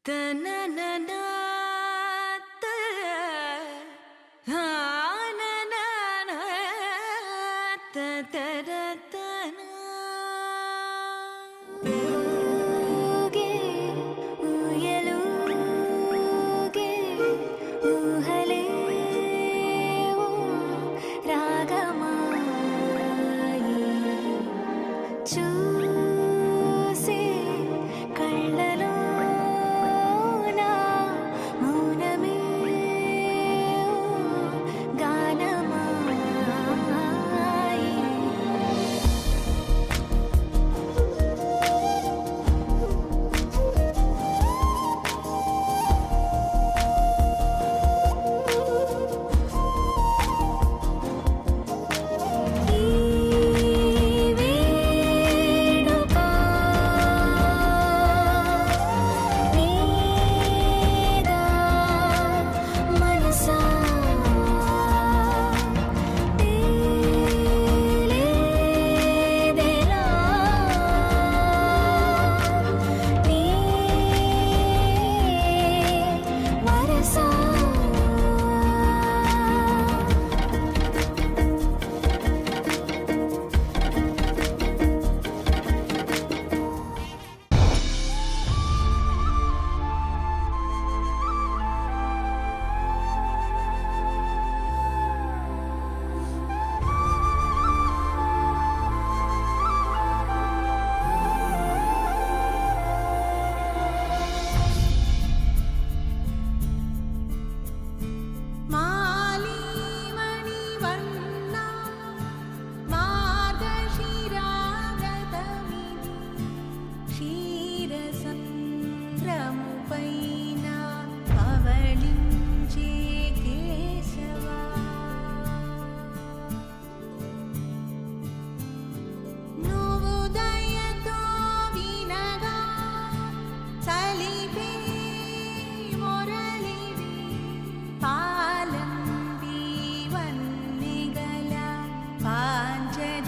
తనననా తానననా తతరతనా ఊగే ఊయలూగే ఊహలే రాగమాయి చూసే కళ్ళలోన మౌనమే గానమాయి ఈ వేడుక నీదా మనసా తేలేదెలా నీ వరసా మాలీమణివర్ణ మార్గశిరాగతమిది క్షీరసంద్రముపైన పవళించే కేశవా నువ్వు దయతో వినగా చలిపే మొరలివి పాలంబి వన్నెగల పాంచజన్యముని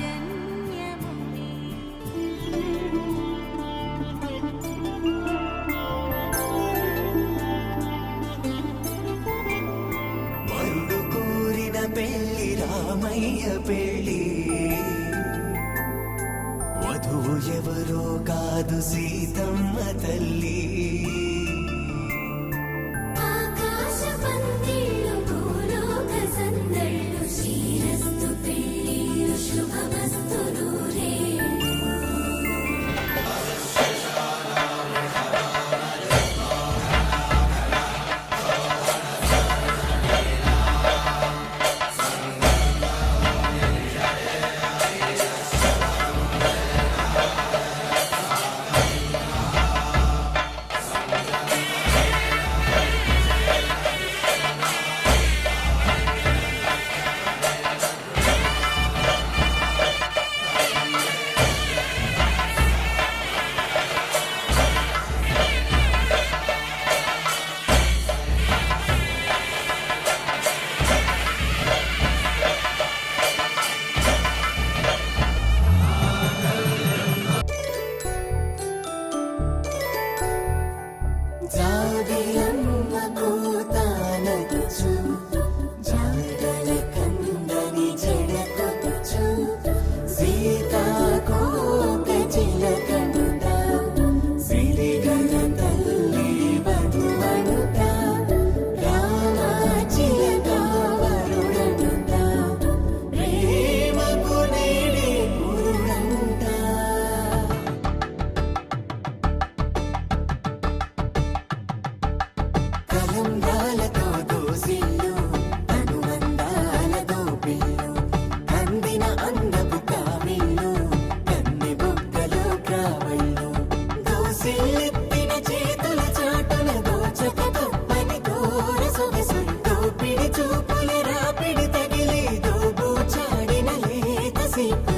వరుడు కోరిన పెళ్లి రామయ్య పెళ్లి వధువు ఎవరో కాదు సీతమ్మ తల్లి ఆకాశ పందిళ్ళు భూలోక సందళ్ళు శ్రీరస్తు పెళ్ళిళ్ళు శుభమస్తు నూరేళ్ళు జాబిలమ్మ కూతానదుచు జాడల కందని జడకొట్టుచు సీతాకోక చిలకనుత సిరిగల తల్లి వధువనుత రామ చిలక వరుడనుత ప్రేమకు నేడే పురుడంట కలంబ్రాలతో దోసిల్లు అనుబంధాలతో పిల్లు అందిన అందపు కావిల్లు కన్నె బొగ్గలో క్రావళ్ళు దోసిల్లెత్తిన చేతుల చాటున దోచక తప్పని దూర సొగసులు దోపిడి చూపుల రాపిడి తగిలి దోబూచాడిన లేత సీపు